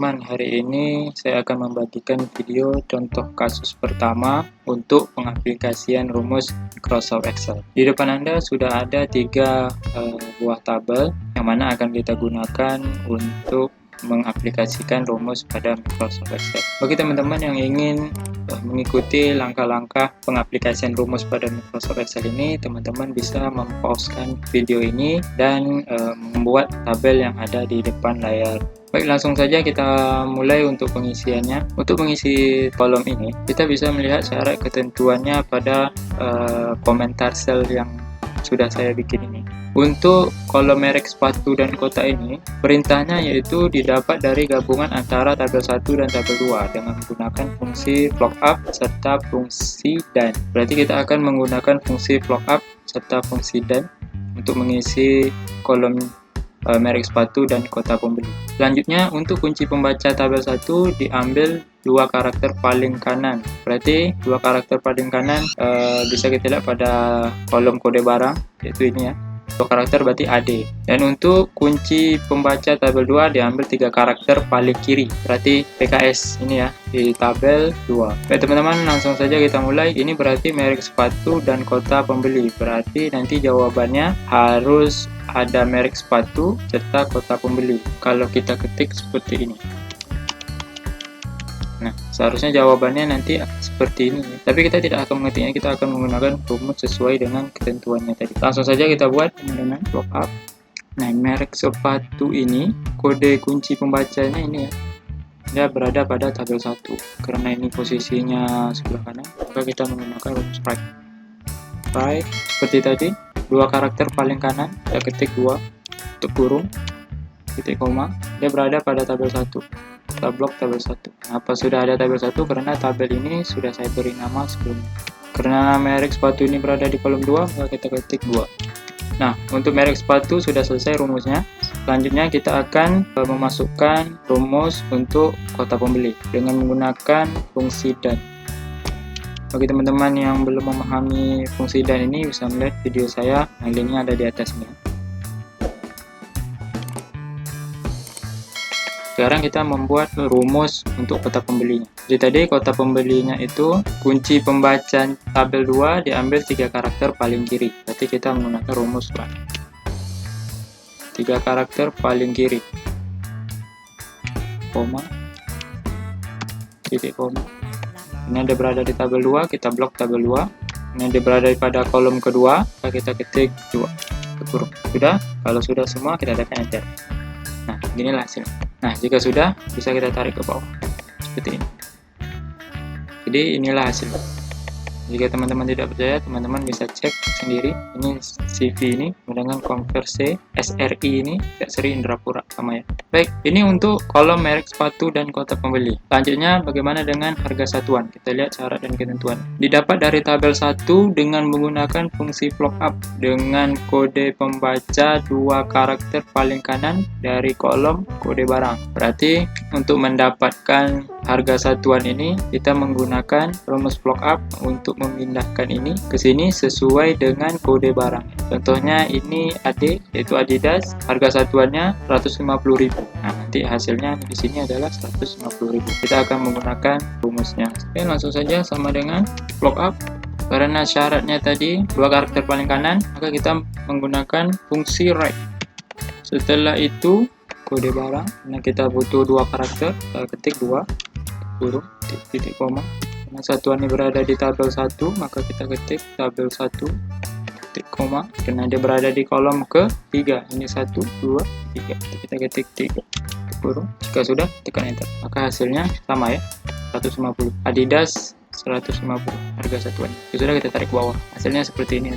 teman-teman, hari ini saya akan membagikan video contoh kasus pertama untuk pengaplikasian rumus Microsoft Excel. Di depan Anda sudah ada 3 buah tabel yang mana akan kita gunakan untuk mengaplikasikan rumus pada Microsoft Excel. Bagi teman-teman yang ingin mengikuti langkah-langkah pengaplikasian rumus pada Microsoft Excel ini, teman-teman bisa mempausekan video ini dan membuat tabel yang ada di depan layar. Baik, langsung saja kita mulai untuk pengisiannya. Untuk mengisi kolom ini, kita bisa melihat syarat ketentuannya pada komentar sel yang sudah saya bikin ini. Untuk kolom merek sepatu dan kota ini, perintahnya yaitu didapat dari gabungan antara tabel 1 dan tabel 2 dengan menggunakan fungsi lookup serta fungsi dan. Berarti kita akan menggunakan fungsi lookup serta fungsi dan untuk mengisi kolom merek sepatu dan kota pembeli. Selanjutnya, untuk kunci pembaca tabel 1 diambil 2 karakter paling kanan. Berarti 2 karakter paling kanan bisa kita lihat pada kolom kode barang, yaitu ini ya. 2 karakter berarti AD. Dan untuk kunci pembaca tabel 2 diambil 3 karakter paling kiri, berarti PKS ini ya, di tabel 2. Baik teman-teman, langsung saja kita mulai. Ini berarti merek sepatu dan kota pembeli. Berarti nanti jawabannya harus ada merek sepatu serta kota pembeli kalau kita ketik seperti ini. Nah, seharusnya jawabannya nanti seperti ini. Tapi kita tidak akan mengetiknya, kita akan menggunakan rumus sesuai dengan ketentuannya tadi. Langsung saja kita buat dengan lookup. Nah, merek sepatu ini, kode kunci pembacanya ini ya, dia berada pada tabel 1. Karena ini posisinya sebelah kanan, maka kita menggunakan rumus right. Right, seperti tadi, 2 karakter paling kanan, kita ketik 2, untuk kurung, titik koma, dia berada pada tabel 1. Kita blok tabel 1. Apa sudah ada tabel 1? Karena tabel ini sudah saya beri nama sebelumnya. Karena merek sepatu ini berada di kolom 2, maka kita ketik 2. Nah, untuk merek sepatu sudah selesai rumusnya. Selanjutnya kita akan memasukkan rumus untuk kota pembeli dengan menggunakan fungsi dan. Bagi teman-teman yang belum memahami fungsi dan ini, bisa melihat video saya, linknya ada di atasnya. Sekarang kita membuat rumus untuk kota pembelinya. Jadi tadi kota pembelinya itu kunci pembaca tabel 2 diambil 3 karakter paling kiri. Berarti kita menggunakan rumus 3 karakter paling kiri. Koma. Titik koma. Ini ada berada di tabel 2, kita blok tabel 2. Ini ada berada pada kolom kedua, kita ketik 2. Kurung. Sudah? Kalau sudah semua, kita tekan enter. Nah, beginilah hasilnya. Nah, jika sudah, bisa kita tarik ke bawah seperti ini. Jadi inilah hasilnya. Jika teman-teman tidak percaya, teman-teman bisa cek sendiri. Ini CV ini dengan konversi SRI ini, Sri Indrapura sama ya. Baik, ini untuk kolom merek sepatu dan kota pembeli. Selanjutnya, bagaimana dengan harga satuan? Kita lihat syarat dan ketentuan. Didapat dari tabel 1 dengan menggunakan fungsi lookup dengan kode pembaca 2 karakter paling kanan dari kolom kode barang. Berarti untuk mendapatkan harga satuan ini, kita menggunakan rumus lookup untuk memindahkan ini ke sini sesuai dengan kode barang. Contohnya ini AD, yaitu Adidas, harga satuannya 150.000. Nah, nanti hasilnya di sini adalah 150.000. Kita akan menggunakan rumusnya. Oke, langsung saja sama dengan lookup. Karena syaratnya tadi 2 karakter paling kanan, maka kita menggunakan fungsi right. Setelah itu kode barang, nah kita butuh 2 karakter, kita ketik 2, kurung, titik koma. Karena satuan ini berada di tabel 1, maka kita ketik tabel 1, titik koma. Karena dia berada di kolom ke-3, ini 1, 2, 3. Kita ketik 3, kurung. Jika sudah, tekan enter. Maka hasilnya sama ya, 150. Adidas 150 harga satuan. Jika sudah, kita tarik ke bawah. Hasilnya seperti ini.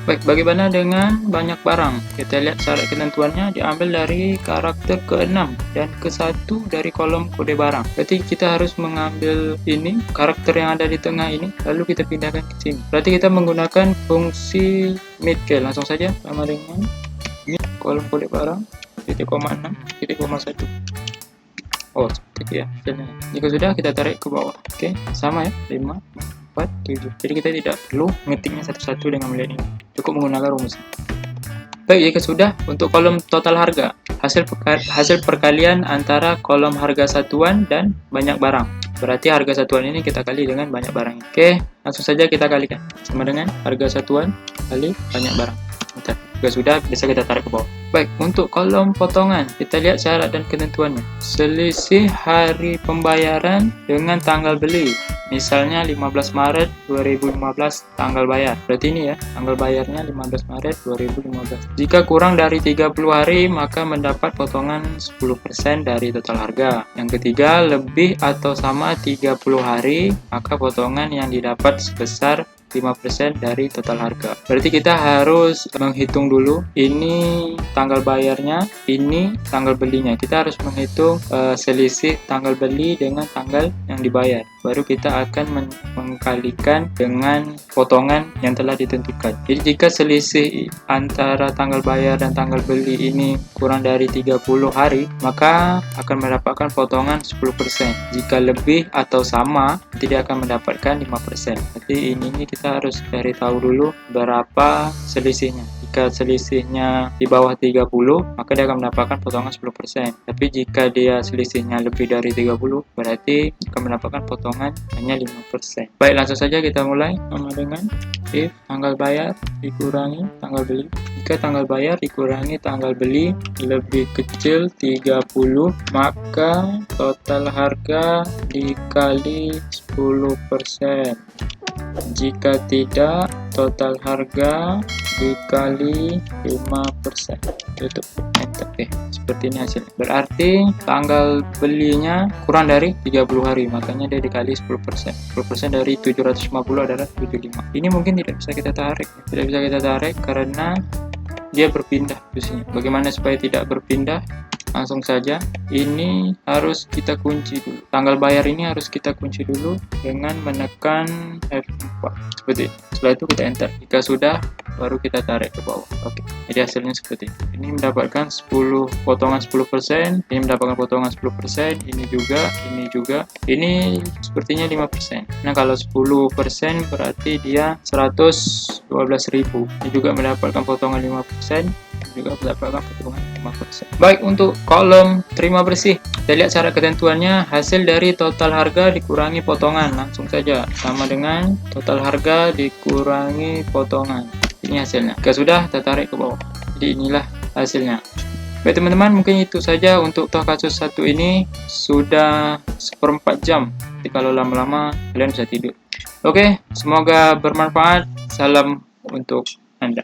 Baik, bagaimana dengan banyak barang? Kita lihat syarat ketentuannya diambil dari karakter ke-6 dan ke-1 dari kolom kode barang. Berarti kita harus mengambil ini, karakter yang ada di tengah ini, lalu kita pindahkan ke sini. Berarti kita menggunakan fungsi midcale. Langsung saja sama dengan mid kolom kode barang, titik koma 6, titik koma 1. Oh, seperti itu ya. Jika sudah, kita tarik ke bawah. Oke, sama ya, 5, 4, 7. Jadi kita tidak perlu ngetiknya satu-satu dengan melihat ini. Cukup menggunakan rumus. Baik, jika sudah, untuk kolom total harga, hasil perkalian antara kolom harga satuan dan banyak barang. Berarti harga satuan ini kita kali dengan banyak barang. Oke, langsung saja kita kalikan. Sama dengan harga satuan kali banyak barang. Bentar. Jika sudah, bisa kita tarik ke bawah. Baik, untuk kolom potongan, kita lihat syarat dan ketentuannya. Selisih hari pembayaran dengan tanggal beli. Misalnya 15 Maret 2015 tanggal bayar. Berarti ini ya, tanggal bayarnya 15 Maret 2015. Jika kurang dari 30 hari, maka mendapat potongan 10% dari total harga. Yang ketiga, lebih atau sama 30 hari, maka potongan yang didapat sebesar 5% dari total harga. Berarti kita harus menghitung dulu, ini tanggal bayarnya, ini tanggal belinya. Kita harus menghitung selisih tanggal beli dengan tanggal yang dibayar. Baru kita akan mengkalikan dengan potongan yang telah ditentukan. Jadi jika selisih antara tanggal bayar dan tanggal beli ini kurang dari 30 hari, maka akan mendapatkan potongan 10%. Jika lebih atau sama, tidak akan mendapatkan 5%. Jadi ini kita harus cari tahu dulu berapa selisihnya. Jika selisihnya di bawah 30, maka dia akan mendapatkan potongan 10%. Tapi jika dia selisihnya lebih dari 30, berarti akan mendapatkan potongan hanya 5%. Baik, langsung saja kita mulai. Sama dengan if tanggal bayar dikurangi tanggal beli. Jika tanggal bayar dikurangi tanggal beli lebih kecil 30, maka total harga dikali 10%. Jika tidak, total harga dikali 5%. Tutup, enter. Oke, seperti ini hasilnya. Berarti tanggal belinya kurang dari 30 hari, makanya dia dikali 10%. 10% dari 750 adalah 75. Ini mungkin tidak bisa kita tarik. Tidak bisa kita tarik karena dia berpindah posisinya. Bagaimana supaya tidak berpindah? Langsung saja, ini harus kita kunci dulu. Tanggal bayar ini harus kita kunci dulu dengan menekan F4 seperti ini. Setelah itu kita enter. Jika sudah, baru kita tarik ke bawah. Oke, jadi hasilnya seperti ini. Ini mendapatkan 10 potongan 10%, ini mendapatkan potongan 10%, ini juga. Ini sepertinya 5%. Nah, kalau 10% berarti dia 112.000. Ini juga mendapatkan potongan 5%. Juga mendapatkan potongan 5%. Baik, untuk kolom terima bersih, kita lihat syarat ketentuannya. Hasil dari total harga dikurangi potongan. Langsung saja, sama dengan total harga dikurangi potongan. Ini hasilnya. Jika sudah, kita tarik ke bawah. Jadi inilah hasilnya. Baik teman-teman, mungkin itu saja untuk kasus satu ini. Sudah 1/4 jam. Jadi kalau lama-lama kalian bisa tidur. Oke, semoga bermanfaat. Salam untuk Anda.